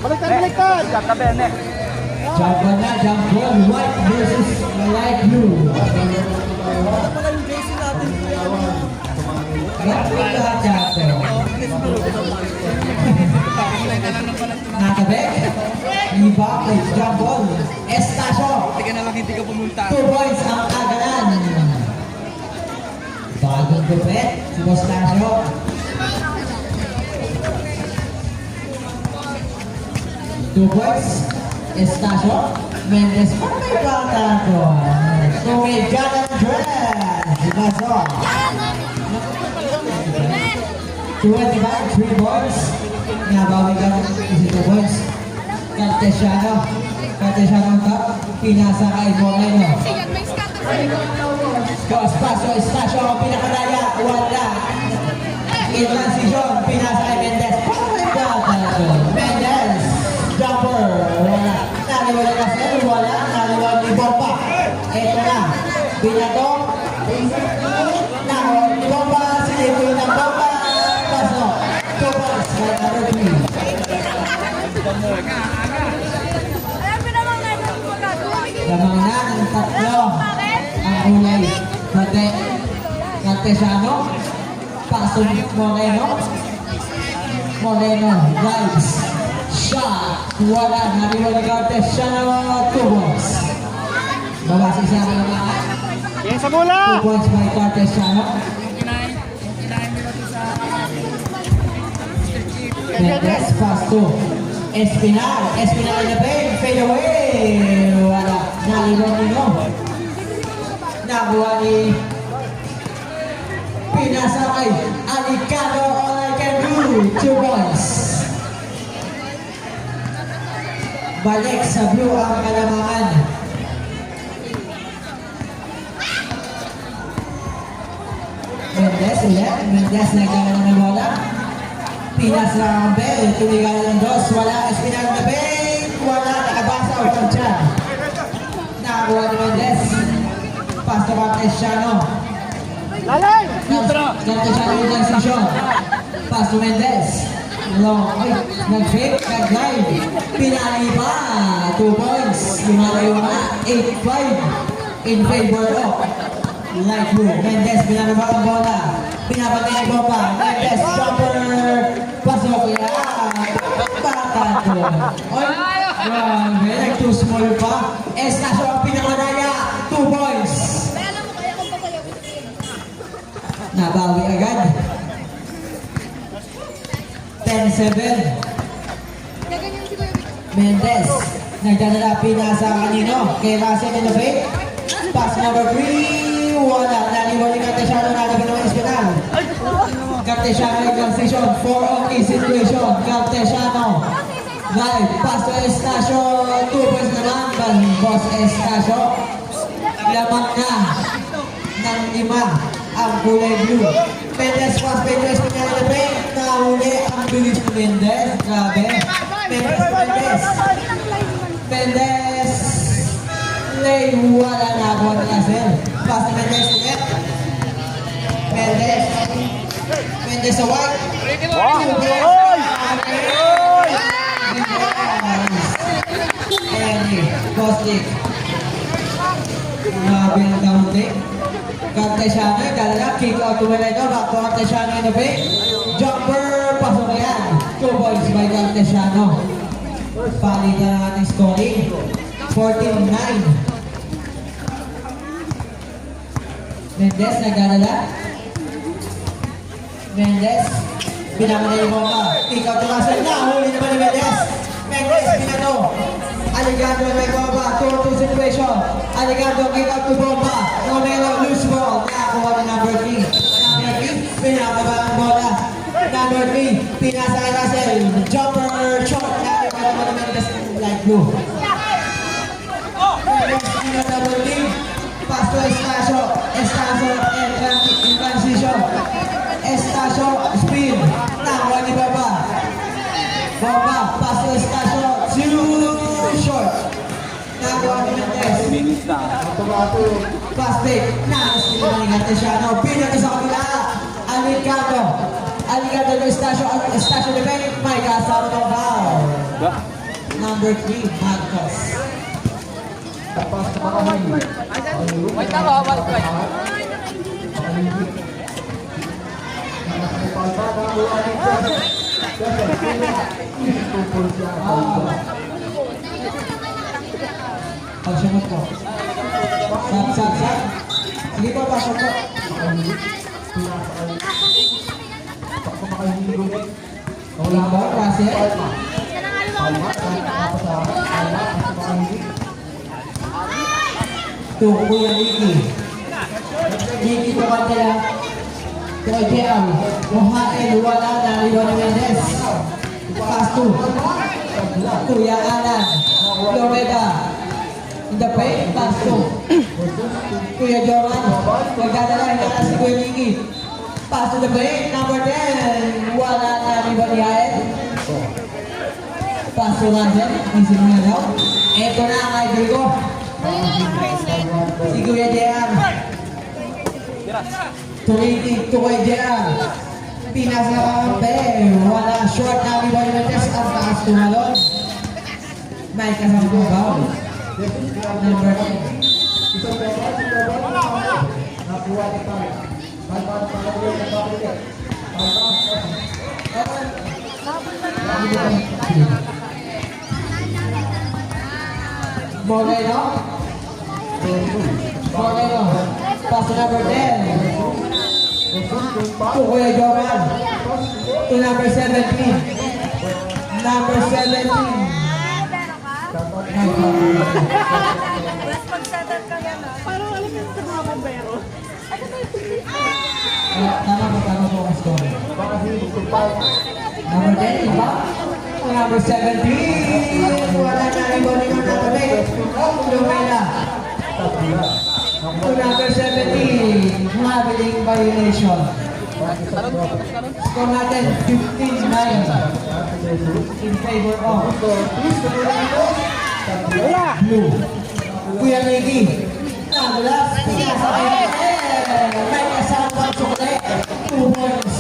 Baliktad! Katabi, ne. Jump on na, jump on. White versus light blue. Ano pala yung jersey natin kuya? Replica chapter. Nakabek. Iba kay jump on. Estacio. Tika na lang hindi ka pumunta. 2 points ang kaganan. Bagong gupit. Si Estacio. 2 points. Estacio. Mendez. Para may bata ko. Kung John Andres. Si Baso. 25, 3 points. Nabawi ka ng 2 points. Cartesiano. Cartesiano ka. Pinasa kay Moreno. Espacio, Estacio. Pinakadaya. Wala. In transition. Pinasa kay Mendez. Para may bata ko. Mendez. Jumper. Wala. Naliwala ka sir. Wala. Naliwala ni Bomba. Ito na. Binato. Nako. Ni Bomba. Sinipin ng Bomba. Paso. 2 points. By number 3. Lamang na ng tatlo. Ang kulay. Cartesiano. Paso ni Moreno. Moreno. Drives. Shot. Wala. Naliwala Cartesiano. 2 points. Babasi sa akin naman. Yan sa bola! 2 points by Cartesiano. Mendez, pass to Espinal. Espinal in the paint. Fade away. Wala. Naliwala nino. Nakuha ni Pinasa kay Alicado. All I can do. 2 points. Balik sa blue ang kalamangan. Mendez ulit. Mendez nagkaroon ng bola. Pinas na ang bell. Tumigal ng dos. Wala. Espinal na paint. Wala. Nakabasa o Panchan. Nakakuha ni Mendez. Pass to Cartesiano. Lalay! Cartesiano yung transition. Pass to Mendez. Long. Ay, nag-fake. Nag-live. Pinali pa. 2 points. Lumalayo na. 8-5 in favor of light blue. Mendez pinababa ang bola. Pinapatay ang bomba. Mendez jumper. Pasok. Bata to. Oy. Grabe. Nag-too small pa. Estacio ang pinakadaya. 2 points. Nabawi agad. 10-7. Mendez. Nagdadala pinasa kanino. Kay Russell in the fake. Pass number 3. Wala. Naliwal ni Cartesiano. Nalabin naman Espinal. Cartesiano in transition. 4-on-3 situation. Cartesiano. Live. Pass to Estacio. 2 points naman. Boss Estacio. Lamang na ng 5 ang kulay blue. Mendez pass by Espinal in the paint. Nahuli ang bilis ni Mendez. Grabe. Mendez. Mendez. Lay, wala na ako ang laser. Pass na Mendez ulit. Mendez. Mendez sa white. Oy! Andy, Bostic. Grabe ang counting. Cartesiano, dalaga, kick out to Moreno. Back to Cartesiano in the paint. Jumper, pasok yan. 2 points by Cartesiano. Palitan ang ating scoring. 14-9. Mendez nagdadala. Mendez. Pinamanay yung bomba. Kick out to Russell. Nahuli naman ni Mendez. Mendez, pinato. Aligado may bomba. 2-2 situation. Aligado, kick out to bomba. Romero, loose ball. Nakakuha na number 3. Number 3, pinababa ang bola. Number 3, pinasa kay Russell. Jumper, shot. Nakakuha naman ni Mendez. Light blue. Double team. Pass to Estacio. Estacio in transition. Estacio spin. Nakuha ni Baba. Baba. Pass to Estacio. 2 short. Nakuha ni Mendez. Pass back. Nakaspin naman ni Cartesiano. Pinato sa kabila. Alicado. Alicado ni Estacio. Estacio de Bay. May kasama ng foul. number 3, Marcos. Wait ako, wait. Pagsunod ko. Sap. Sige po, pasok po. Wala ba, Russell? Ito, Kuya Ricky. Ricky ko ba nila? Kuya JM. Muhail, wala na. Ivon Mendez. Pass 2. Kuya Alan. Lomeda. In the paint, pass 2. Kuya Joran. Magdadala, hinala si Kuya Ricky. Pass to the paint, number 10. Wala na. Ivon Yael. Pass to Ranjan. Isip niya daw. Ito na ang idol ko. Si Kuya JR. Tumitig to Kuya JR. Pinas na kakampi. Wala short na Ivon Mendez. Ang taas tumalon. May kasama ko ba? Number 10. Moreno. Pass to number 10. To Kuya Joran. To number 17. Number 17. Mas pag-settle ka yan ah. Parang alam yung sa mga bombero. Ano ba yung Tama po ang score. Number 10, iba? Number 17. Wala na rin bowling on number 8. Lumela. To number 17. Mabiling violation. Score natin 15-9 in favor of Blue. Kuya Ricky. Nagulas. Pinasa kayo. May kasama sukle. 2 points.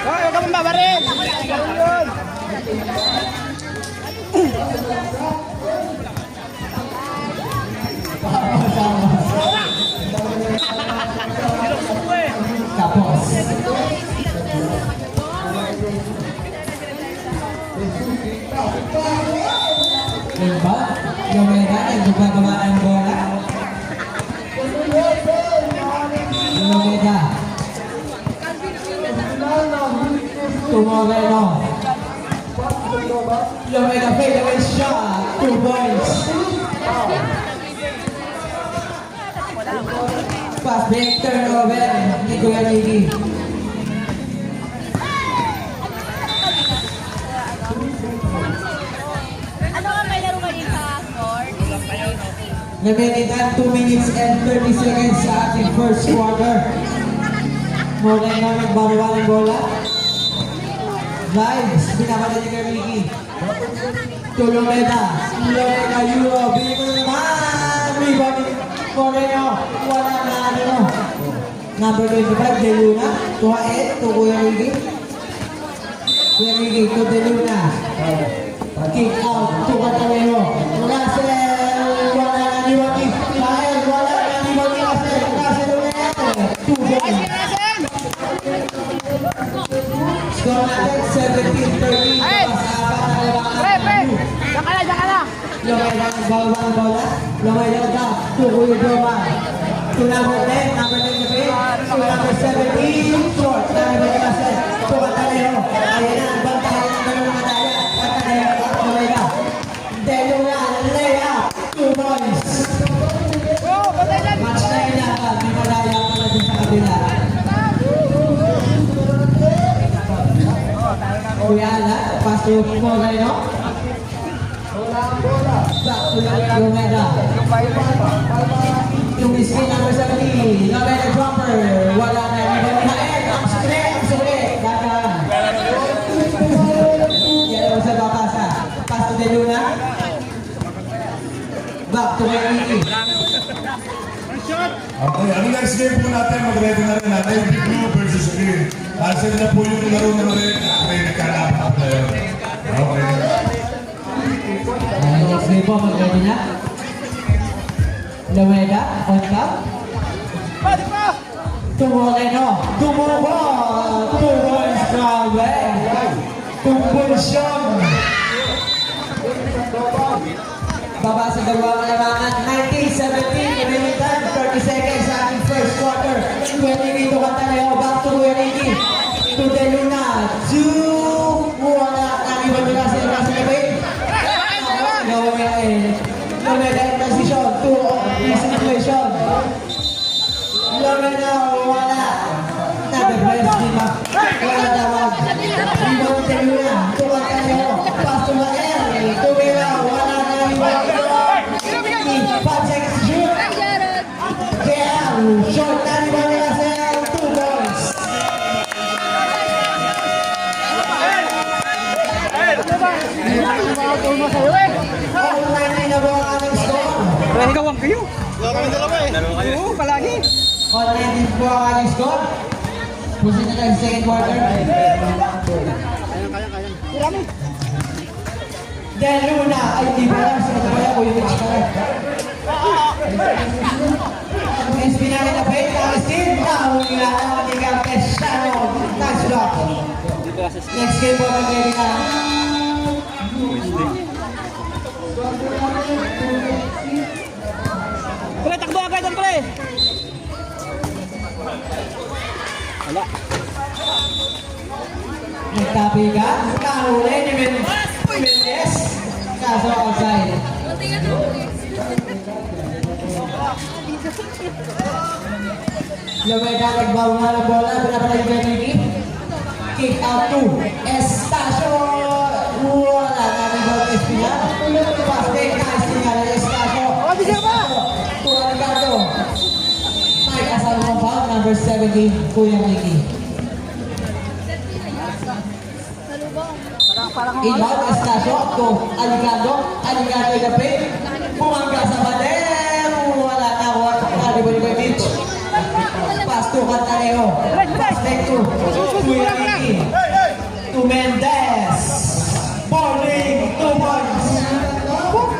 Hoy, huwag ka mong babaril! Ganun yun! Tapos. Diba? Yung mega, nagbababa ang bola. Yung mega. Tumoreno. Yung mega fadeaway shot. 2 points. Fast break turnover ni Kuya Ricky. Ano nga may laro kayo sa score? Naminitan 2 minutes and 30 seconds sa ating first quarter. Moreno nagbababa ng bola. Vibes, pinakala ni Kuya Ricky. To Lomeda. Lomeda, Euro. Bili ko naman. Rebound ni Moreno. Wala na ano. Number 25, De Luna. To Haed. To Kuya Ricky. Kuya Ricky, to De Luna. Kick out. To Catalero. Russell. Wala na ni Waki. Haed. Wala na ni Waki. Russell ulit. 2 points. Score natin 17-13. Pasapat na labanan. Diyan ka na! Lumay lang ang bawal ang bola. Lumay lang ka. To Kuya Joman. To number 10. Number 10 na pin. To number 17. Short. Number 10 na set. To Catalero. Ayan na. Ang bantayan ng dalawang medalya. Catalero. Lumay ka. Delo na. Layup. 2 points. Match na yun dapat. May medalya pa na dun sa kabila. Kuya Ala. Pass to Moreno. Back to Lomeda. Yung miskin number 17. Lomeda jumper. Wala na. Ibang Haed. Ang sukli. Dagan. Yan sa babasa. Pass to De Luna. Back to Ricky. Okay, ang next game po natin, mag-ready na rin natin, Blue versus Green. Cancel na po yung laro na rin. May nagkalaban po tayo. Okay. Next game po, mag-ready na. Lumeda, on top. Tumoreno, tumubo, tumubo, grabe. Kumpulsyon. Baba sa dalawang kalamangan, 19-17, remaining time, 30 seconds sa ating first quarter. 20 dito Cantaleo, back to Guerrero. To De Luna, 2, wala, nag-iwan nila sa iba sa gabi. Lumeda in transition, 2 situation. Lumeda, wala. Nag-press lima, wala tawag. Iwan De Luna, to Cantaleo, pass to Mael, tumira, wala na iwan. 5 seconds to shoot. JL, short na iwan nila sa 2 points. Online na po ang aming score. Gawang kayo. Oo, palagi. Online din po ang aming score. Pusin na tayo sa second quarter. De Luna, ay di ba lang sa kaya ko yung score. Espinal na pa ito, ang steam. Nahuli na ang ating Campesano. Nice block. Next game po ang ready na. Pre, takbo agad yan, pre. Wala. Nagtapigan, nahuli ni Mendez. Kaso outside. Lumeda nagbawa nga ng bola, pinapalagay ka ng kick out to Estacio. Wala na ng bola Espinal. Pass fake, nice tingnan ng Estacio. Tuwa Ricardo. May kasama ng foul, number 17, Kuya Ricky. Inbound Estacio to Alicando. Alicando in the paint. Bumangga sa pader. Wala na ako. Nakalibo ni Beach. Pass to Cantaleo. Pass back to Kuya Ricky. To Mendez. Bowling. 2 points.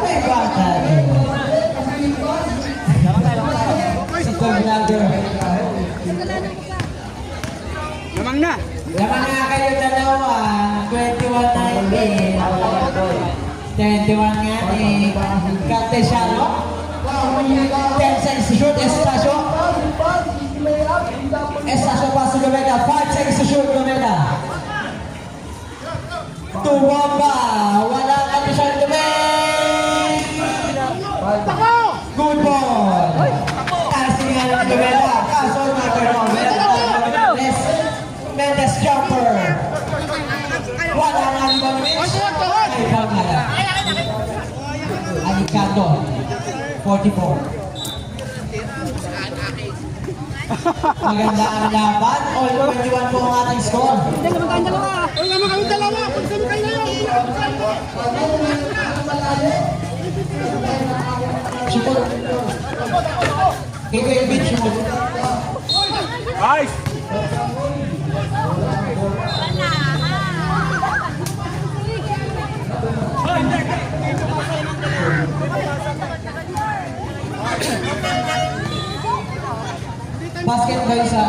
May bata. Si Coordinator. Lamang na. Laman nga kayo dalawa, 21-19. 21 nga ni Cartesiano. 10 seconds to shoot, Estacio. Estacio pass to Lumeda, 5 seconds to shoot, Lumeda. Tumamba, wala ka ni Sean Lumeda. Good ball. Tasing nga ni Lumeda, kaso na turnover. Mendez jumper. Wala na ni Bonwich. Ay, foul na lang. Alicando. 44. Maganda ang laban. All 21 po ang ating score. Sipot. Kiko yung beach mo. Nice. Basket ba isa?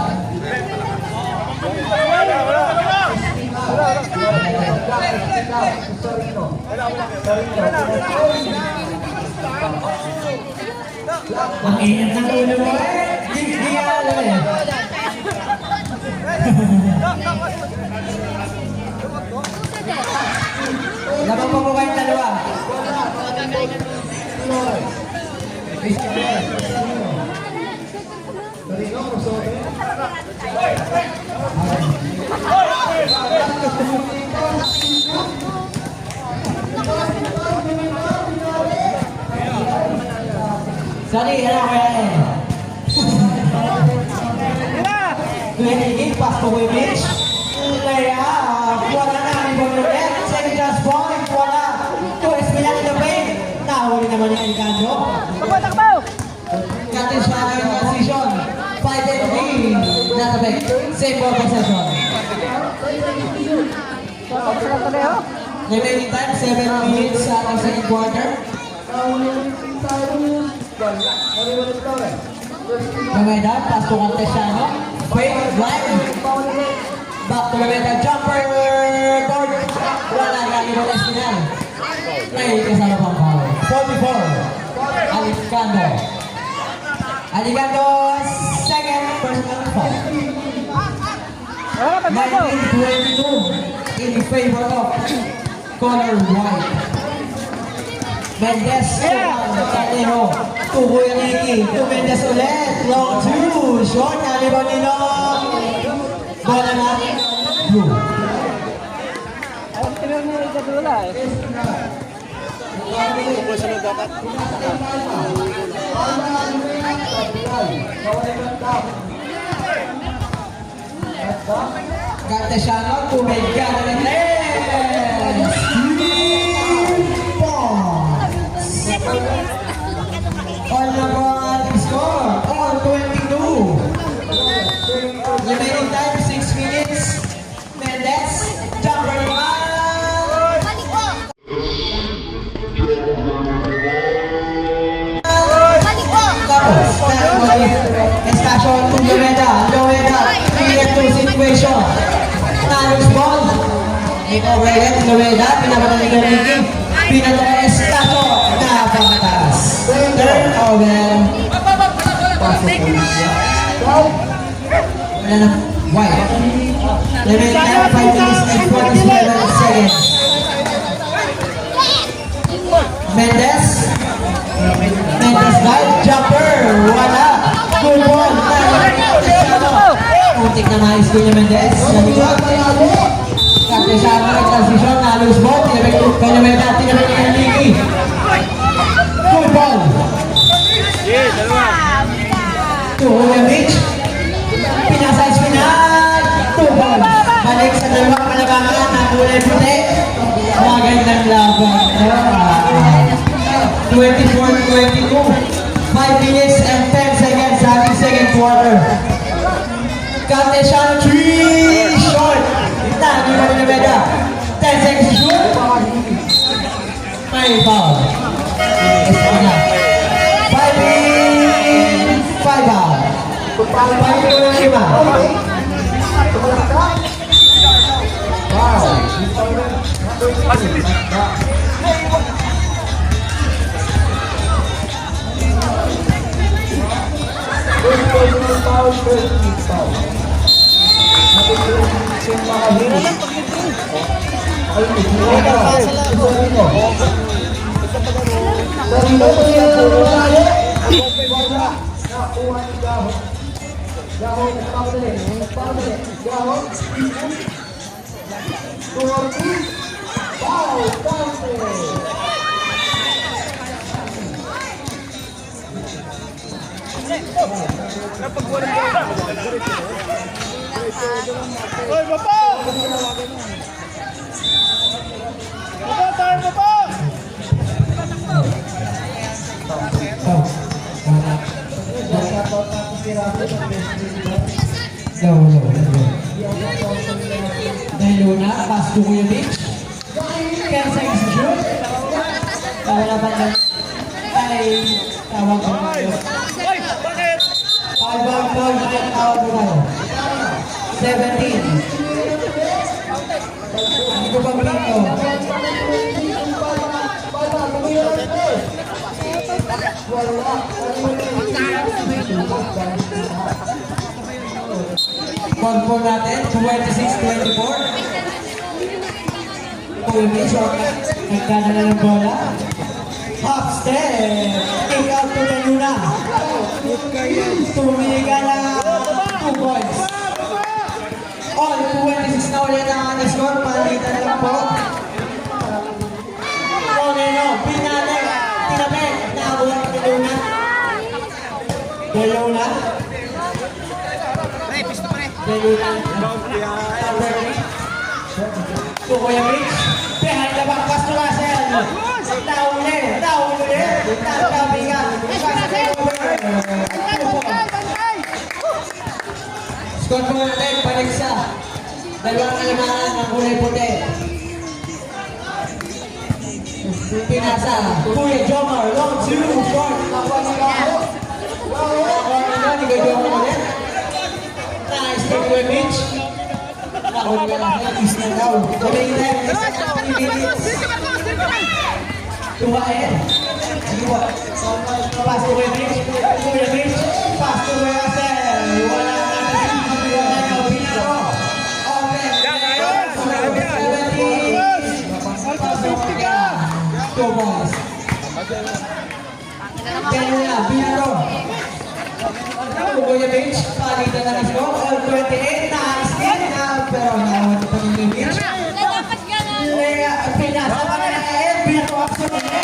Ang init ng ulo mo eh. Hindi nga alam eh. Labang pa po kayong dalawa. Sorry, ano kaya eh? Glenn pass to Wimich. Kaya, wala na ang Bonnet. Second chance point, wala. 2 Espinal in the paint. Nahuli naman ni Alicando. Catis siya ng transition. 5-3. Nasa back. Same ball possession. Remaining time, 7 minutes sa ating second quarter. Mameda, pass to Contesiano. Fake, blind. Back to Mameda, jumper, board. Wala nga ni Bola Espinal. May kasama pang foul. 44, Alicando. Alicando, second personal foul. 19-22 in favor of Color White. Mendez, Canero, to Kuya Nicky, to Mendez ulit, long two, short, nalibang nilo. Bola na, blue. Cartesiano, tumigyan ng Mendez. All number score, all 22. Remaining time, 6 minutes. Mendez, jumper one. Tapos, extraction to Lloreda. Lloreda, 3-2 situation. Talos ball. Ito, Lloreda, pinapatalik ng Ricky. Pinatong extraction. Napatas. Turnover. Wala na. White. Remaining time, 5 minutes and 47 seconds. Mendez. Mendez dive, jumper. Wala. Good ball. Muntik na mais ko niya Mendez. Cartesiano na transition. Nalos ball. Tinabik kanya Mendez. Tinabik kanya Nicky. Good ball. To William Beach. Pinasa Espinal. Two ball. Balik sa dalawang palabangan. Nagulay puti. Magandang laban. 24-22. 5 minutes and 10 seconds sa ating second quarter. Cartesiano 3 short. Tagi pa rin na Meda. 10 seconds to shoot. May foul. Espinal. 5 out. Hoy, baba! Baba, tayo, baba! Dahil Luna, pass to Kuya Beach. 10 seconds to shoot. Wala pa lang. Ay, tawag ko na yun. Hoy, bakit? 5 ball, tawag ko na yun. 17. Hindi ko bang rito? Confirm natin, 26-24. Kuya Beach, nagkana na ng bola. Half step. Take out to the Luna. Tumiga na 2 points. All 26 na ulit ang ating score. Palitan lang po. Oneno, pinali. Tinapit. Nakabuhat ni Luna. De Luna. De Luna. To Kuya Rich. Behind the back pass to Russell. Down ulit. Tagkabigan. Score po natin. Balik sa Dalawang alamanan ng kulay puti. Pinasa, Kuya Jomar, long two, short. Nakuha nila ni Kuya Jomar ulit. Nice to Kuya Mitch. Nakuha nila lang, is na daw. Tuloy na, isa na 3 minutes. Tuwain. Sige po. Pass to Kuya Mitch. Kuya Mitch. Pass to Kuya Marcel. Wala na na Pinaro. Open. 70. Two balls. Kaya Pinaro. Kuya Mitch. Palitan na ng score. All 28. Nice hit. Pero naawat pa ni Kuya Mitch. Pinasa pa na ng Ed. Pinaro up sa mga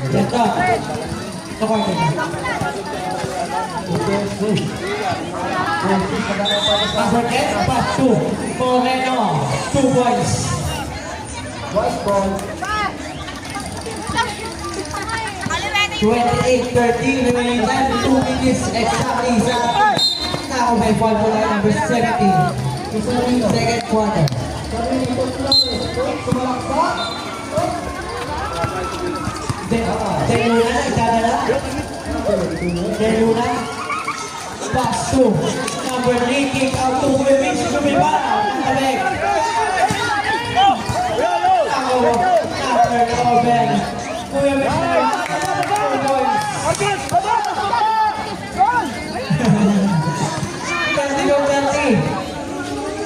Jatuh. Tokong kita. Basket, pass two. Moreno, 2 points. White ball. 28-13 remaining time, 2 minutes exactly sa now may foul po tayo number 17. Second quarter. Deluna, itadala. Deluna. Pass to number 3, kick out to Kuya Mitch. Sumiba. Tabek. After Coben. Kuya Mitch na 2 points.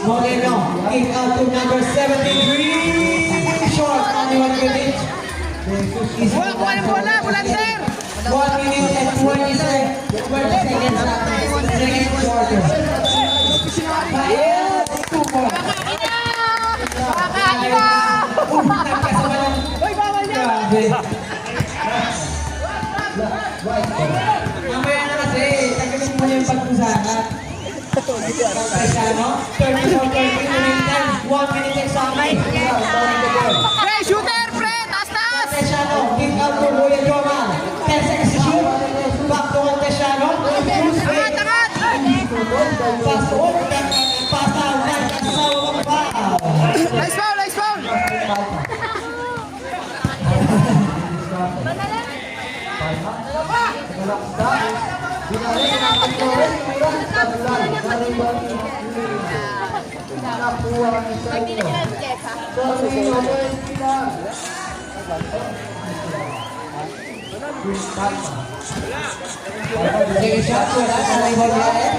Moreno, kick out to number 73. Short, anyone with it? One minute and 20 seconds second quarter. Bayad, 2 points. Grabe. Mamaya na kasi, tagalin mo na yung pagpusangat. Paisano, 34-13 remaining time, 1 minute exactly. Pre, shooter, pre! Taas, taas! Paisano, kick out to Kuya Jomar. 10 seconds to shoot. Back to Paisano. Angat, angat! Pass on, pass out, kasawa pa. Nice foul, nice foul! Sige, shot, wala. Nanay ball niya eh.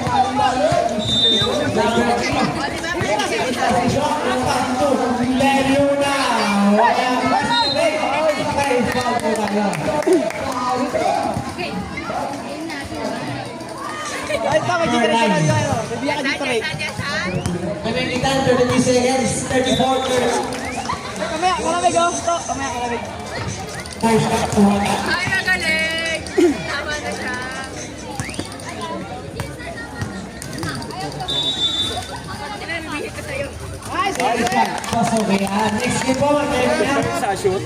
Deluna. Wala. Okay, foul po tayo. Ay, tama, hindi ka na siya tayo. Bibigyan ka dito, Ray. Remaining time, 33 seconds, 34-30. Kamaya, malamig, oh. Stop, kamaya, malamig. First shot to one. Ay, magaling! Tama na siya. Kinamibigit ka sa'yo. First shot, pasok yan. Next game po, Sa shoot.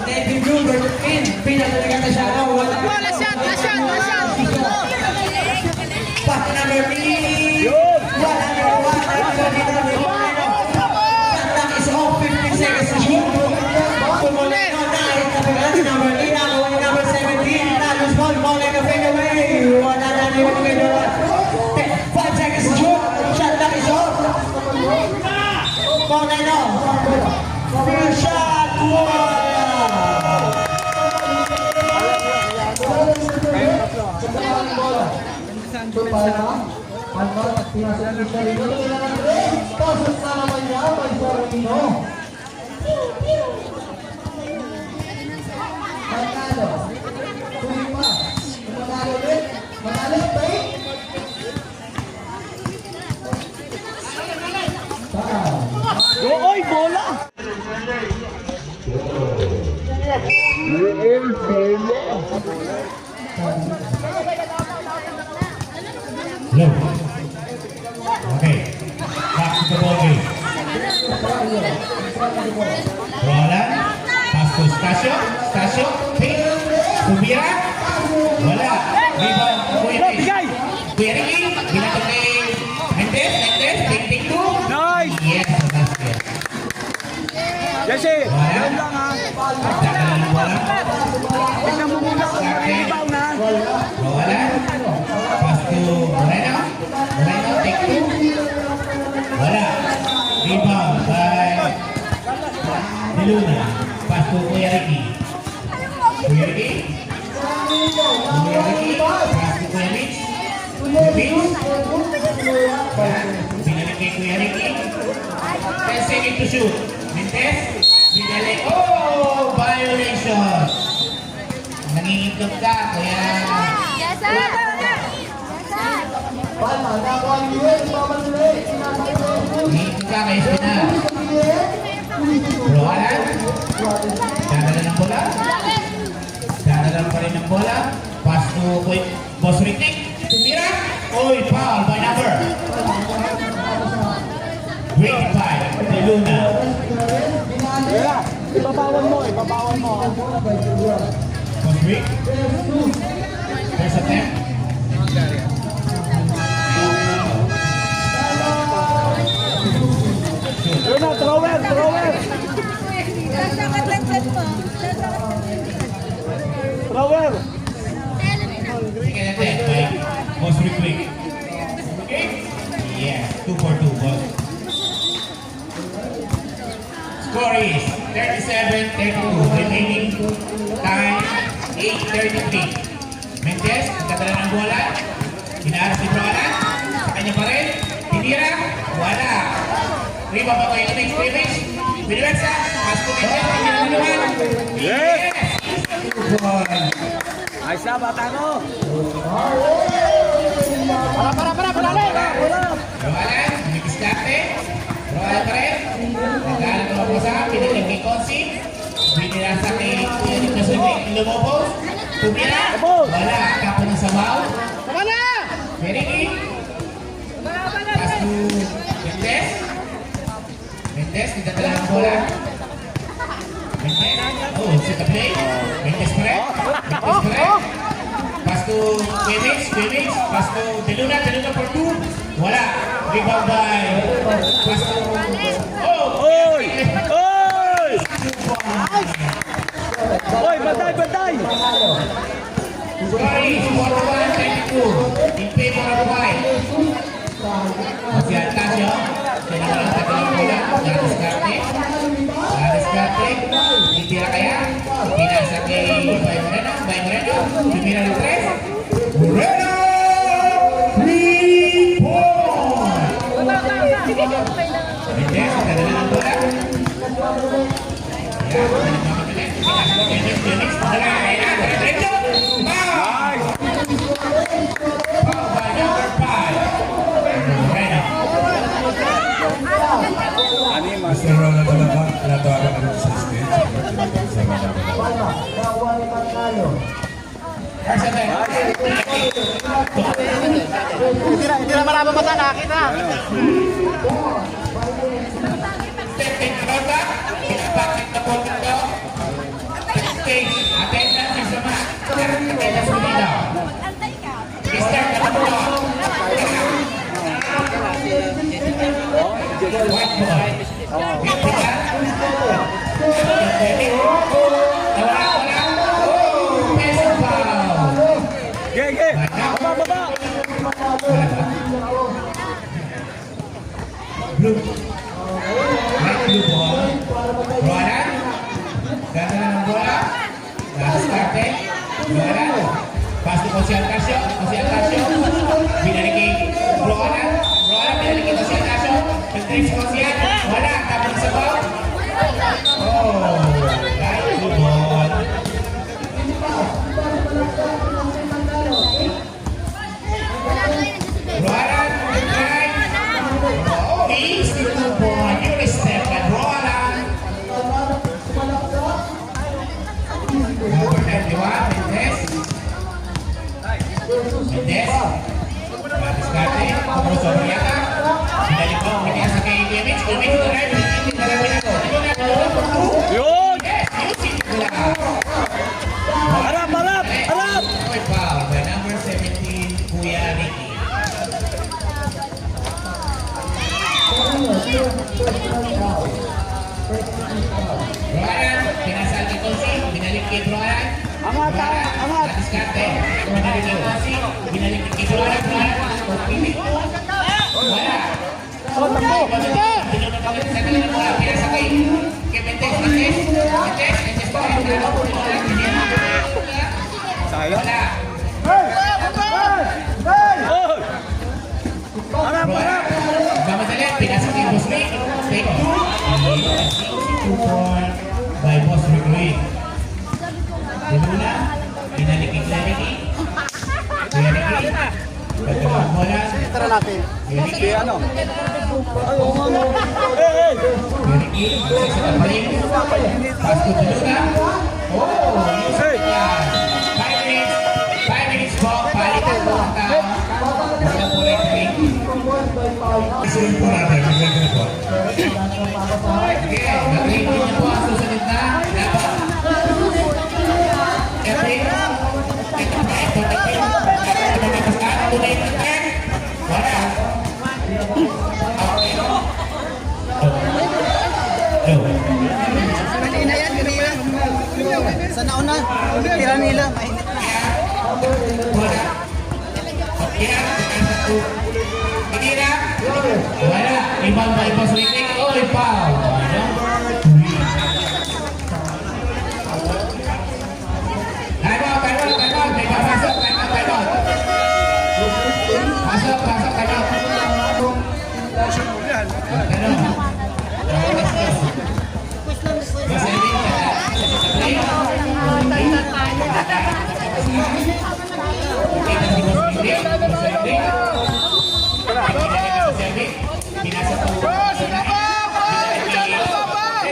Navy Blue, Pin, pinatalikan na siya. Wala. Last shot, last shot, last shot! Pass number 3. 101. Clock is off, 15 seconds to shoot. Moreno, nice. Number 8, number 17. Talos ball, Moreno fade away. Wala na yung medyo. 5 seconds to shoot. Shot clock is off. Moreno. First shot. Oy, bola! Look. Okay. Back to the ball game. Roland. Pass to Stasio. Stasio. Pick. Tumira. Wala. Rebound. Bro, bigay! Kuya Ricky. Binatong ni Mendez. Mendez. Take two. Nice! Yes. Basket. Jesse, Wala. yan lang ha. Dagalan ng bola. Tignan mo muna kung may rebound ha. Roland. Pass to Moreno. Moreno. Take two. Wala. Rebound by Luna. Pass to Kuya Ricky. Kuya Ricky. Kuya Ricky. Pass to Kuya Mitch. Kuya Mitch. Binalik kay Kuya Ricky. 10 seconds to shoot. Mendez. Binalik. Oh! Violation. Nangingitog ka. Kaya... Yes, sir! Yes, sir! Nangingitog ka kay Espinal. Roland. Dadala ng bola. Dadala pa rin ng bola. Pass to Boss Ricky. Tumira. Oy, foul by number. Great by De Luna. Yeah, ibabawan mo, ibabawan mo. Boss Rick. First attempt. Yun na, thrower, thrower. Thrower. Second attempt by Boss Rick Rick. Okay? Yes, 2 for 2. Boss. Score is 37-32. Remaining time 8:33. Mendez, nagkatala ng bola. Inaaras si Roland. Sa kanya pa rin. Tinira. Wala. Riba pa kayo ng scrimmage. Biniwersa. Pass to Mendez. Tinira na naman. Yes! Good boy. Ayos na, bata ko. Para, palali. Roland, nag-diskarte. Roland pa rin. Nagkaalat ng mga sa pinilang kay Consi. Binirasa kay Kuya Nick Nasubik. Lumobos. Tumira. Wala. Kapo ng sabaw. Tama na! Meriki. Pass to Mendez. Mendez, nagdadala ng bola. Mendez. Oh, set the play. Mendez pa rin. Mendez pa rin. Pass to Quimix. Quimix. Pass to De Luna. De Luna for 2. Wala. Rebound by. Pass to... Oh! Oy! Oy! Oy, bantay! Sorry, 41-22. In favor of white. Si Altasio. Kaya naman ang tagal ng bola. Nadiskarte. Titira kaya. Pinasa kay Bay Moreno. Bay Moreno. Tumira ng 3. Moreno! 3 point! Mendez, nadala ng bola. Kaya, nagmamagalit. Pinasa ko kay Phoenix. Nadala kay Nata. Diretso! Foul! Foul by number 5. Moreno. Mr. Ronald talaga, natawagan ka rin sa stage. Sa mga First attempt. Hindi na marabang mata, nakakita. Stepping Rota. Pinapakit na po nito. Stage. Attendance is naman. Attendance mo dito. Start na po. White boy. Pipita. Wala. Oh! Peso foul. Gege! Baba! Blue. Light blue ball. Roland. Ganda na ng bola. Nakaskarte. Roland. Pass to Jose Altasio. Jose Altasio. Binalik kay Roland. Roland binalik kay Jose Altasio. Nag-trips Jose. Wala. Tapos sa ball. Oh. Light blue ball. Roland. Nag-try. Oh, easy blue ball. You step by Roland. Number 91. Mendez. Mendez. Nadiskarte. Pumuro sa Mariata. Binalik ko. Binasa kay Quimix. Quimix. kay Roalan. Angat, Roalan. angat. Diskarte. Binalik kay Bossy. Binalik kay Roalan. Roalan. Pilit mo. Wala. Oh, tambo. Tinunod kami sa kanila mula. Pinasa kay Mentes. Mentes pa rin. Wala. Harap, harap. Mamadali, pinasa kay Boss Rick. Take 2. 2-4 by Boss Rick Ruiz. Dinuna, binalik kay Clarity. Clarity. Pagkakang bola. Tara natin. Clarity. Ano? Ay, oo nga, no. Hey! Clarity. Magsasaka pa rin. Pass to Dinuna. Oh, yun yan. 5 minutes. 5 minutes po. Palitan po ang tao. Wala po rin kami. Isunod po natin, bigyan ko na po. Sige, gagawin niyo po ang susunod na laban. Epic. Ito pa, ito. Tunay na ten. Wala. Kanina yan, kanina. Sa nauna, tira nila. Mainit. Wala. Tira. Wala. Ibang by Boss Rick. Oh, ipaw. Time out. May papasok. Time out. Pasok. Time out. Tanong. Boss Eric, sa play. Kita si Boss Eric. Pinasa po.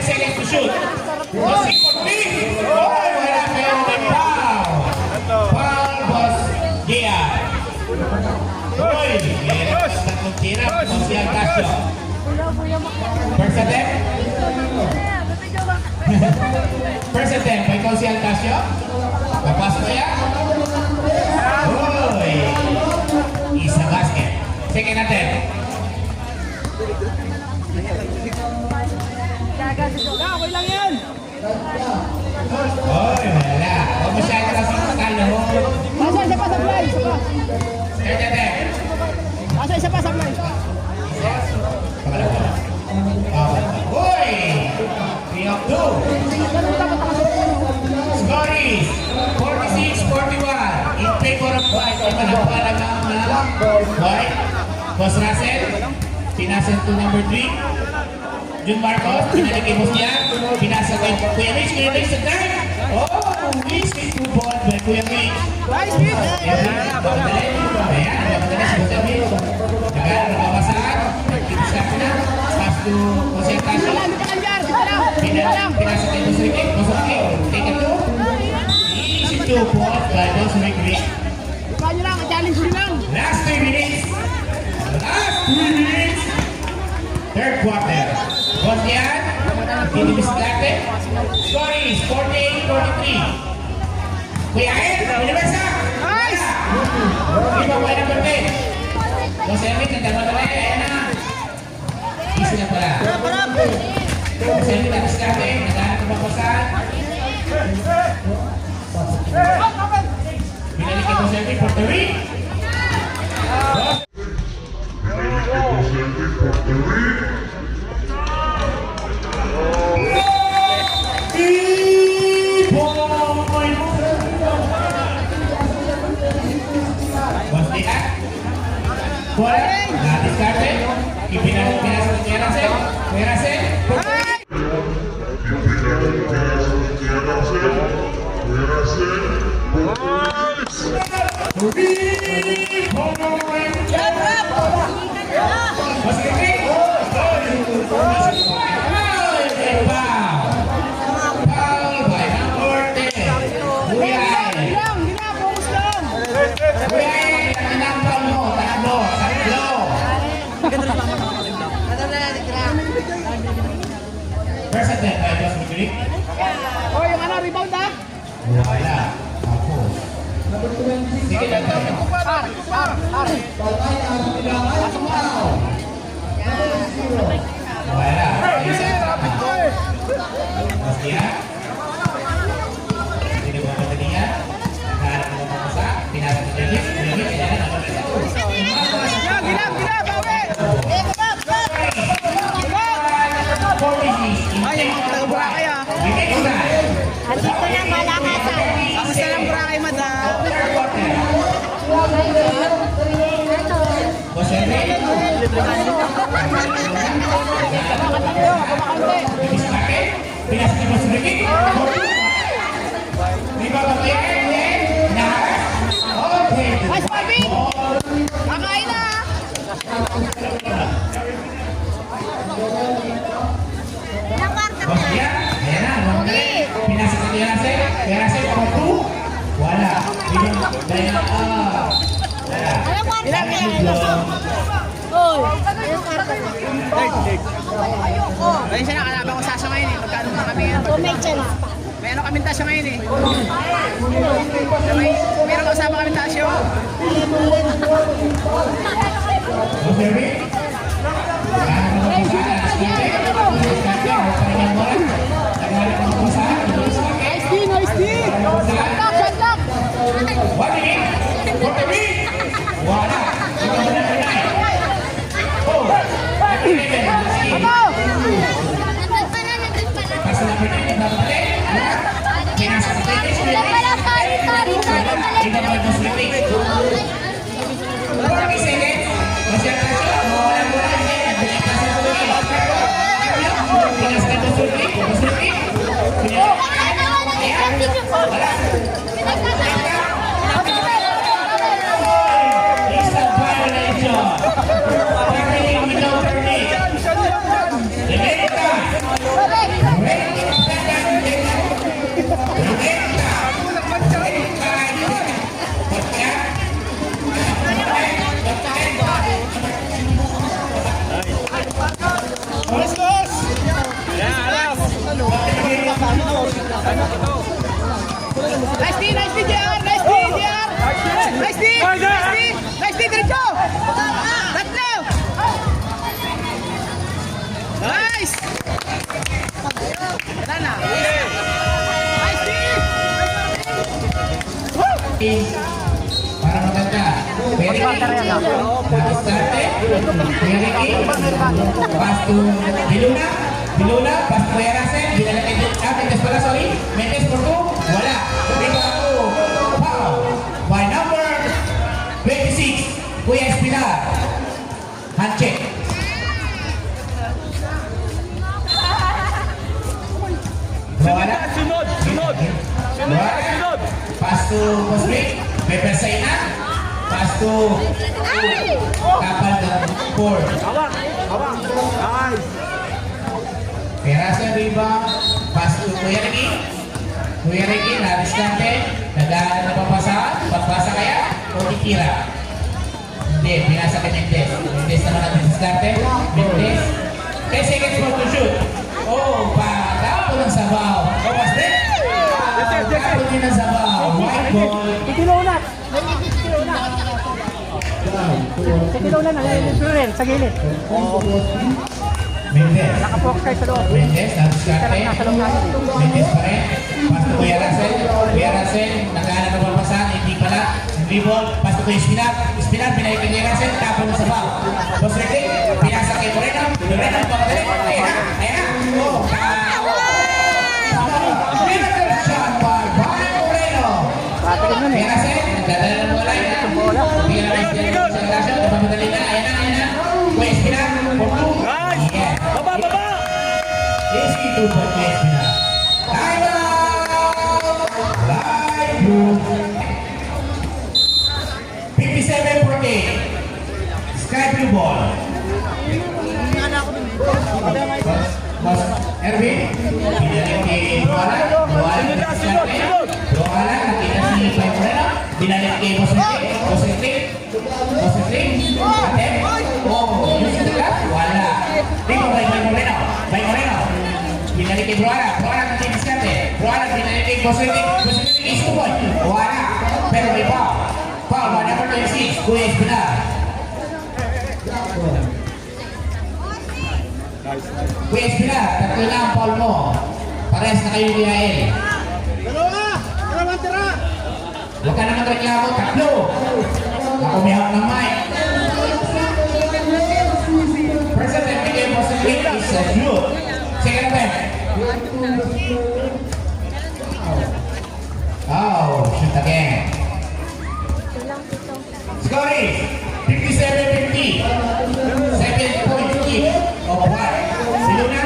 Second to shoot. Bossing for 3. Oh, wala pero may foul. Foul, Boss Gia. Uy, meron sa tatlong tira. Social Casio. First attempt. First attempt. May Social Casio. Papasok ko yan. Uy. Isa basket. Second attempt. Okay lang yan. Oy, wala. Huwag masyado kasi makakalo. Asa, isa pa sa fly. Isa pa. Third attempt. Asa, isa pa sa fly. Pangalawa. Uy! 3 of 2. Score is 46-41 in favor of White. Ay managpalang ang White. Boss Russell, pinasan to number 3. Jun Marcos, pinalik kay Boss niya. Pinasa kay Kuya Rich sa drive. Oh, Rich with 2 ball by Kuya Rich. Nice, Rich. Ayan, babalik si Boss Rich. Nagano, nababasaan. Nagtipisap na. Pass to Jose Casio. Pinasa kay Boss Rick. Boss Rick, take it 2. Easy 2 ball by Boss Rick. Paano lang, challenge nyo lang. Last 3 minutes. Third quarter. Boss yan. Pinibis natin. Score is 48-43. Kuya Ed, Universa. Nice! Iba ko number 10. Boss Eric, nagdama na ayan na. Easy na pala. Boss Eric, nagdis natin. Naghanap ng bapasan. Binalik kay Boss Eric for 3. Bola, la descarte, y pinasa Kuya Russell. First attempt by Josh McCreek. Oh, yung ano, rebound ha? Wala. Ako. Sige lang tayo. Wala. Isa. Mas dia. ng Boracay ah. Bigay ko na. Andito na malakasan. Kamusta ng Boracay, madam? Third quarter. Boss Henry. Bilis natin. Pinasa ni Boss Ricky. Di ba babayaran yan? Okay. Mas Marvin! Kakain na! Boss Dia. Ayan na. Pinasa ni Yarase. Yarase, para 2. Wala. Dahil na. Wala. Ilang Ayun siya na, kalaban ko Sasha ngayon eh. Magkano na kami ngayon? may chance pa. May ano kami tasyo ngayon eh. Meron kasama kami tasyo. Boss Henry. Nice D! Shot lock! What do you mean? What do you mean? Wala. Oh. Pasa na pinay na babalik. Pinasa sa tennis. Ito ba yung sleeping? 40 seconds. Masya ka siya. Mawala mo na yun. Pinasa sa tennis. Pinasa na sleeping. It's a violation. Turning without turning. Directa. Nice D, JR! Nice D, JR! Nice D! Nice D, diretso! Tatlo! Nice! Wala na. Nice D! Para maganda. Very good. Starte. Very good. Pass to Biluna. Biluna. Pass to Erase. Dinalagay doon. Mentes pala, sorry. Mentes for 2. Wala. Riba to. Foul. By number 26. Kuya Espinar. Hand check. Wala. Sunod. Pass to Cosmic. May persay na. Pass to Kapal ng 4. Pera sa riba. Pass to Kuya Ricky. Kuya Ricky, na-diskarte. Naghahanap na papasahan. Pagpasa kaya o titira? Hindi, pinasa ka Mendes. Mendes naman ang diskarte. Mendes. 10 seconds more to shoot. Oh, pagkapo ng sabaw. Oh, mas din. Pagkapo din ng sabaw. White ball. Titilaw na. Titilaw na. Rin, sa gilid. Mendes. Nakapokus kayo sa loob. Mendes, na-diskarte. Nasa loob natin. Mendes pa rin. Pass to Kuya Russell. Kuya Russell, naghahanap ng papasahan. Hindi pala. Hindi ball. Pass to Kuya Espinar. Espinar, pinalik kay Kuya Russell. Tapon ng sabaw. Boss Ricky, pinasa kay Moreno. Moreno, pagkadali. Ayan na. Ayan na. Oh, miracle shot by Moreno. Patikin nun eh. Kuya Russell, nagdadala ng bola. Ayan na. Kuya Russell, napapadali na. Ayan na. Ayan na. Kuya Espinar, for 2. Ayan. Baba! Easy to put Kuya Espinar. Time out! Live group. 57-48. Sky blue ball. Mas Erwin, pinalik kay Luala. Luala nakita si Pai Moreno. Pinalik kay Bosente. Atem. Oh, yung sa taga? Wala. Dito Pai Moreno. Pinalik kay Luala. Luala nakita si Ate. Luala pinalik kay Bosente. Isko boy. Wala. Pero may foul. Foul, number 26. Kuya Espinar. Kuya Espinar, tatlo na ang foul mo. Parehas na kayo ni Yael. Huwag ka naman reklamo, tatlo. Ako may hawak ng mic. First attempt, bigay mo sa is a shoot. Second attempt. Oh, shoot again. Score is 57-50. 7 point lead of what? Si Luna?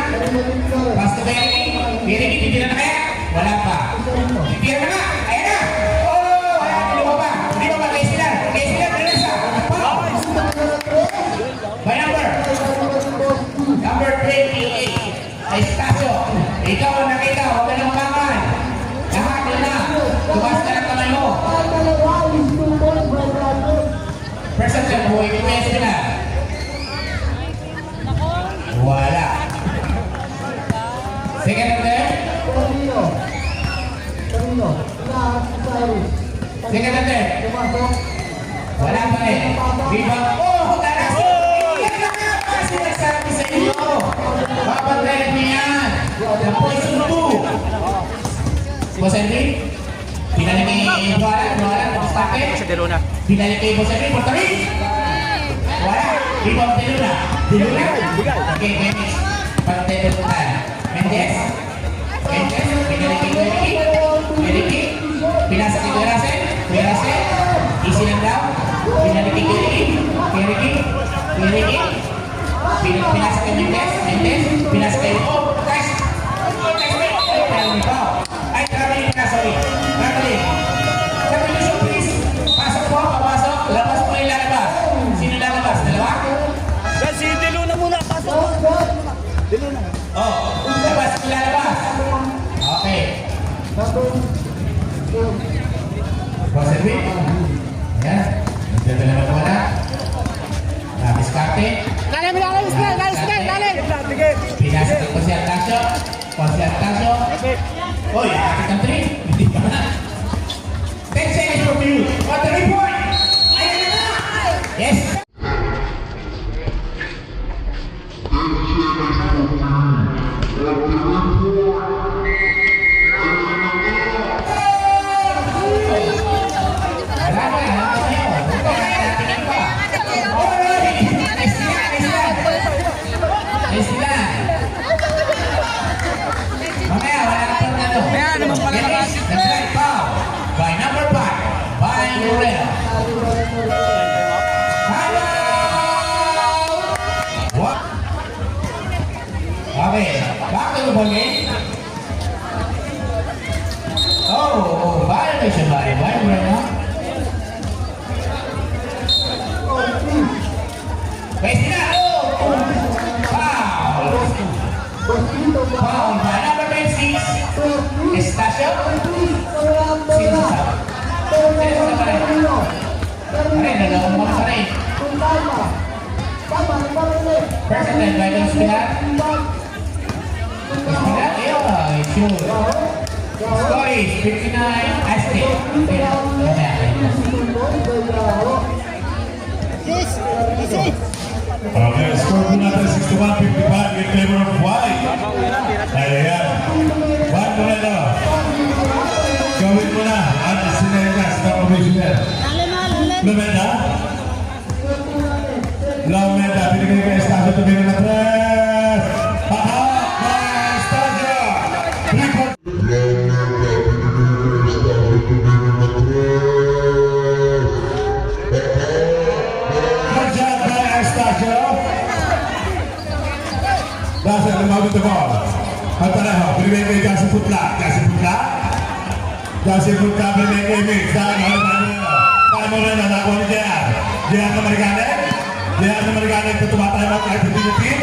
Pass to Benny. Benny, titira na kaya? Wala pa. Titira na nga. Ayan na. Oh, ayan. Hindi mo pa. Hindi mo pa. Kay sila. Kay sila. Teresa. By number 28. Estacio. Ikaw ang nakita. Huwag ka nang mamangan. Lahat na. Tumas ka ng kamay mo. Present lang. Huwag i-press ka na. Wala. Second attempt. Second attempt. Wala pa rin. Rebound. Oh, talas! Iyan na nga! Kasi nagsabi sa inyo. Papantayan niyo yan. The poison 2. Boss Henry? Pinalik kay Wala. Tapos takin. Pinalik kay Boss Henry. Porto Rico. Wala. Rebound Deluna. Okay, Mendes. Pagtay po tayo. Mendes. Pinalik kay Ricky. Pinasa kay Kuerase. Easy lang daw. Pinalik kay Ricky. Pinasa kay Mendes. Pinasa kay guys. Ay, traveling na, sorry. Traveling. Substitution, please. Pasok po, papasok. Labas po yung lalabas. Sino lalabas? Dalawa? Si Deluna muna, pasok. Oh, labas yung lalabas. Okay. Boss Edwin. Ayan. Nagdala naman ko na. Diskarte. Dale. Pinasa kay Jose Altasio. Oy, akit ang 3. Hindi pa na. 10 seconds for you. What the report? Ayan na! Yes! By number 5, by Moreno. What? Okay, back to the ball game. Oh, violation by Moreno. Base na. Foul by number 26. Estacio. Sino sa nalaman mo pa rin. President by Don Spinar. Sure. Score is 59 Aztec. Okay, score po natin 61-55 in favor of White. Ayan. Juan Moreno. Gawin mo na at sinegas na commissioner. Lumenda. Pinigay kay Estacio. Tumingin na 3. Pahak na Estacio. 3-point. Good job by Estacio. Dasar lumabot the ball. At Pareho. Pinigay kay Jasi Putla. Jasi Putla pinigay kay Mix. By Moreno. Nakuha ni JR. JR na Marigane. Ito tumatay mo kahit hindi yung team.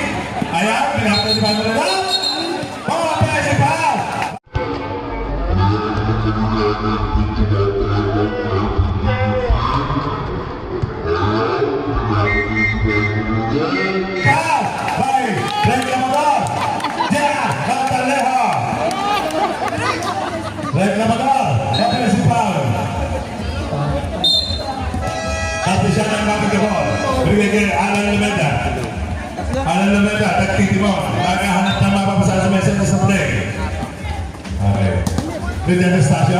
Ayan. Pinapit si By Moreno. Pumapay si Pao. Pao. By Reclamador. JR. Catalejo. Reclamador. Ito si Pao. Tapi siya nang mabit the ball. Bigay kay Alan Lumenda. Nagtitimon. Naghahanap na mapapasa sa message sa play. Okay. Bigyan ng Estacio.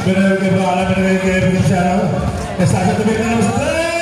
Binigay kay Alan. Binigay kay Venustiano. Estacio tumingin na sa 3!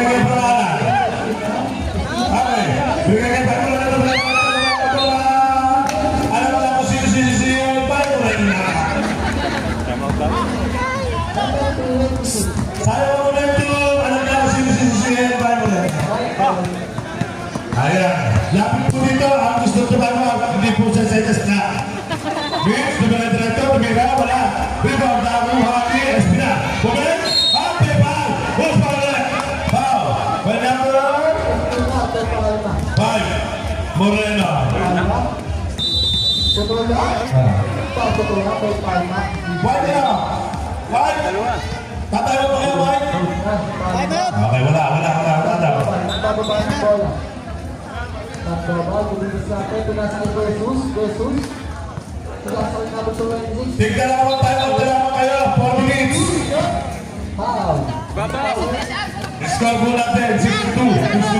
kay Broalan. Okay, bigay kay Broalan na bola. Alam mo na kung sino yung Vibrant na. Sayang mo na ito. Alam na kung sino yung Vibrant. Ayan, lapit po dito. Ang gusto tumama, hindi po siya sa itas na. Vince, tumira direkto, tumira, wala. Rebound, nakuha ni Espina. Bumalik, pebal. Who's ball? Foul. By number 5, Moreno. White na. White. Tatayo pa kayo, White. Okay, wala. Tignan ako tayo, dalawa kayo, 4 minutes. Score po natin, 62-61.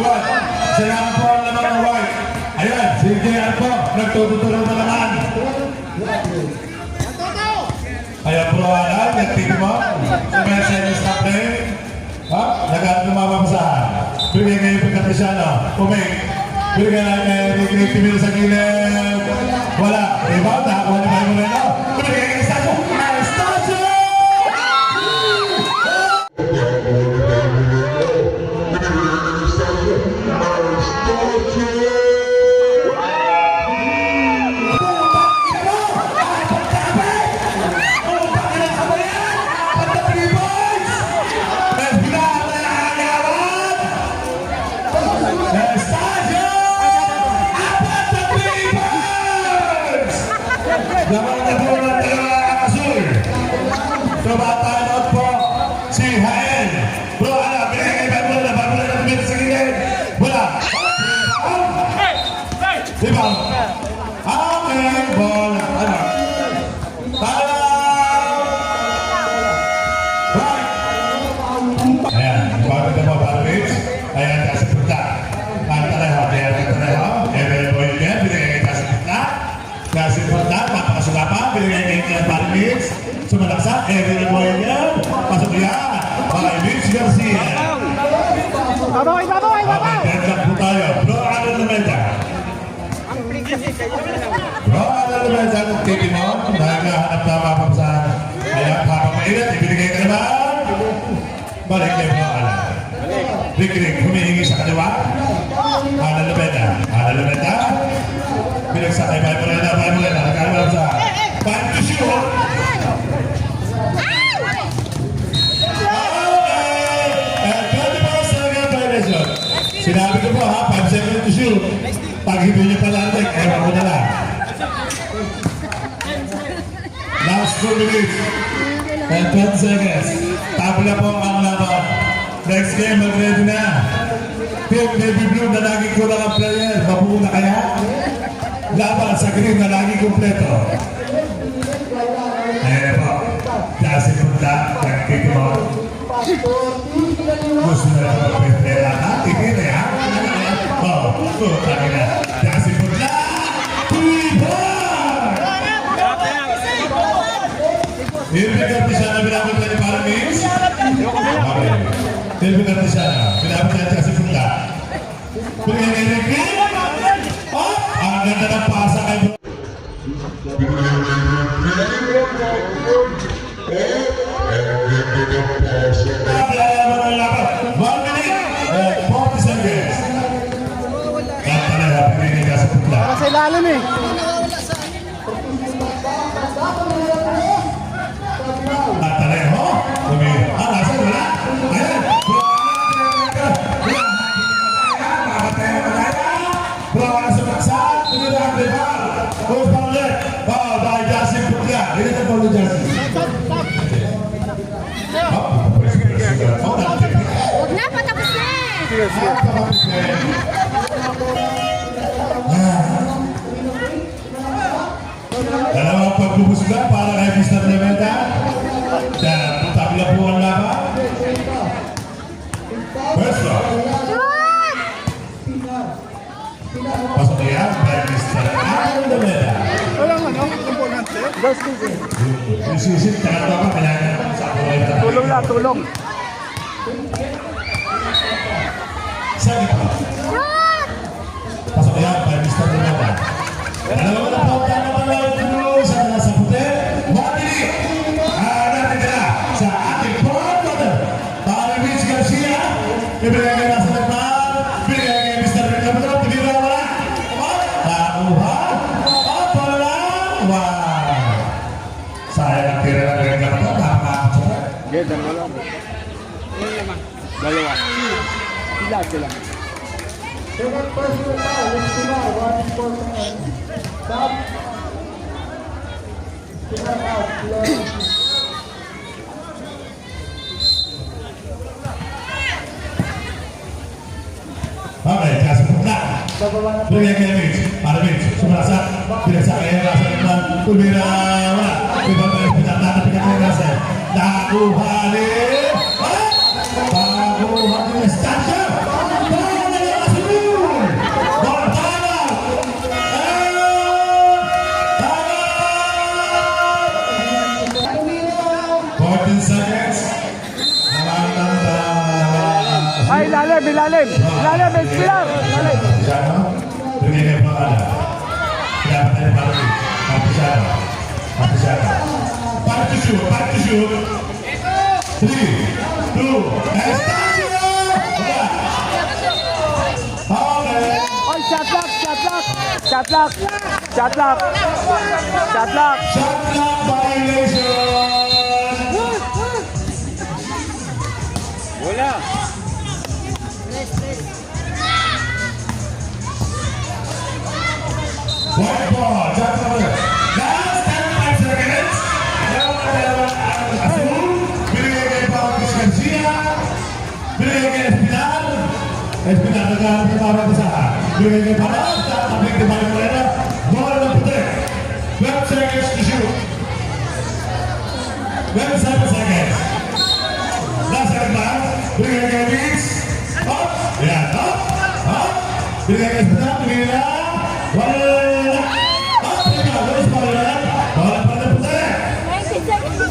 Salamat po ang lamang ng White. Ayan, sige po, nagtutulong na naman. Ayan po, nagtigil mo. May second stop na yun. Nagkaroon ng mamapasahan. Bigay kayo pagkapisyano. Bigay na kayo tinitibili sa gilid. Wala. Rebound, nakakuha ni Mario Moreno. Bigay kayo Estacio. Estacio! Laman na po ng dalawang Azul. Tumatanod po si Hael. Bro, binigay kay Barbola na tumira sa gilid. Wala. Rebound. Okay, ball. Right. Ayan, bago na po Barbola. Ayan, kasi punta. Pantaneho. Every boy again, binigay kay kasi punta. Kasi punta, napakasulapan, binigay kay Barbola. Sumalaksa, every boy again. Pasok yan. By Vince Garcia. Babaw! Okay, deadlock po tayo. Bro, ano naman dyan? Bro, ano naman dyan? Titi mo, dahil nahanap na mapapasahan. Kaya habang mainit, ibinigay ka naman. Balik kayo mo, alam. Rick, humihingi sa kaliwa. Ana Lumeta. Binagsakay, Vibrant. Nagkaliwa sa 5 to shoot. Sinabi ko po ha, 5 seconds to shoot. Pag hindi nyo palarik, ewan ko na lang. Last 2 minutes and 10 seconds. Tabla po ang laban. Next game, mag-ready na. Team Navy Blue na laging kulang ang player. Mabuo na kaya? Laban sa green na laging kumpleto. Ayan po. Kasi punta, nagkikimot. Gusto na lang mag-pera na. Tingin na yan. Tangin na. Kasi punta. Irving Cartesiana, binabot na ni Parang Mix. Okay. Irving Cartesiana, binabot na kasi punta. Bigyan ni Irving. Ang ganda ng pasa kay Bro. Sa ilalim eh. Tatalero. Nasa wala. Ayan. Wala sa baksa. Tumira ang rival. Kung paulit. Dahil Jasin Putla. Ganyan ang paulit Jasin. Huwag na, patapos na Dalawang pagbubusugan para kay Mr. Lementa. Dan tabi po ang laban. First round. Pasok na yan kay Mr. Lementa. Walang komponente. Isisit, tangan pa kailangan sa kulay. Tulong. Okay, kasih pemenang. Berikan ke Mitch, ada Mitch, Subrasa, tidak sampai rasa dengan Kulbira, tiba-tiba pencatat pencatat rasa. Daku Halil, Daku Halil Stasha, Halil Asul, Montana, 14 seconds. Ay, ilalim, ilalim. Ilalim, Espilar. Ilalim. Jano, berikan kepada dapat dari Bali, Jano, Jano, part to shoot, 3, 2, and start! Okay. Oy, shot lock, shot lock. Shot lock. Shot lock. Shot lock. Shot clock violation. Wala. White ball, shot clock. Last 10 seconds. Azul, berikan kepada Garcia, berikan ke Espinar. Espinar dengan pertahanan besar. Berikan kepada tapi kembali mereka. Bola putih. 12 seconds to shoot. 7 seconds. Last second pass. Berikan ke Mitch. Up. Ya, up. Up. Berikan ke Espinar. Berikan. Bola. Up. Berikan. Terus bola. Bola putih. 90 seconds.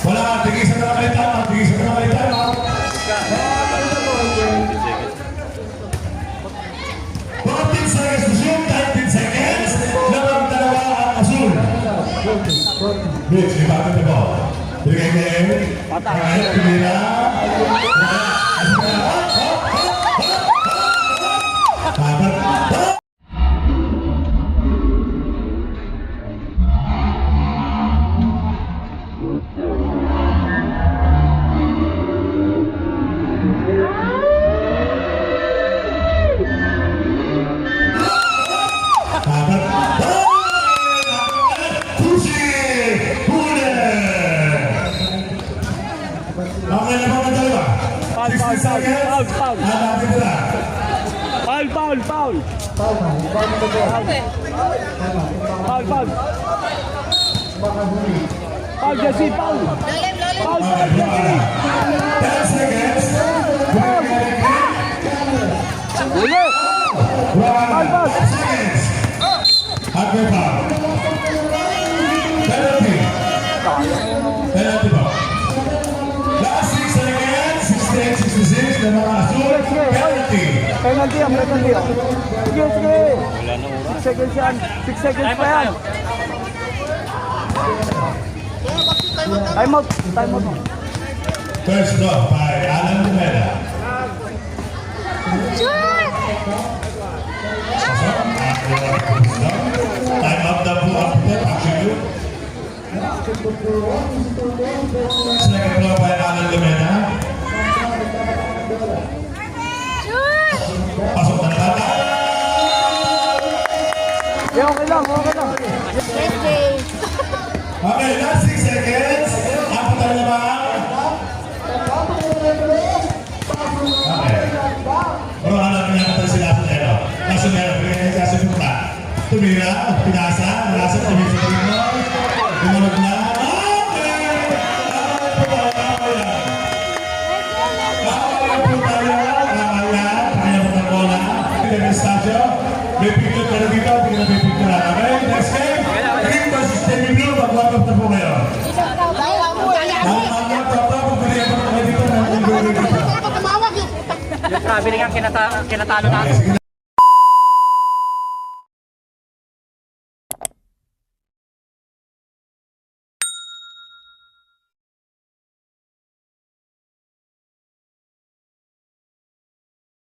Wala, tingin sa kanang tingin sa kanang 14 seconds to shoot, 19 seconds. Lamang dalawa ang Azul. Mitch, ibatin the ball. Bigay game. Kaya, tumira. Foul. Foul, Jesse, foul. Foul, Jesse. 10 seconds. Huli. Foul. Seconds. Hagwe foul. Penalty. Penalty foul. Last 6 seconds. 68, 66. Na mga Azul. Penalty. Penalty ang penalty. Sige. 6 seconds yan. 6 seconds pa yan. Time out. First off by Alan Lumeda. Time up the ball actually. Second blow by Alan Lumeda. Pasok na bata. Okay lang. Okay, last 6 seconds. Apat na naman. Okay. Bro, alam niya natin sila sa Nero. Kaso meron, pinagay siya sa puta. Tumira, pinasa, narasap, tumira sa tingin mo. Tumunod na. May picture ka na dito, hindi na may picture na. Okay, next game. Green versus Team Blue, mag-walk-up na po kayo. Ang top-top, pagpilihan pa na kayo dito ng Blue dito. Grabe nga kinatalo natin.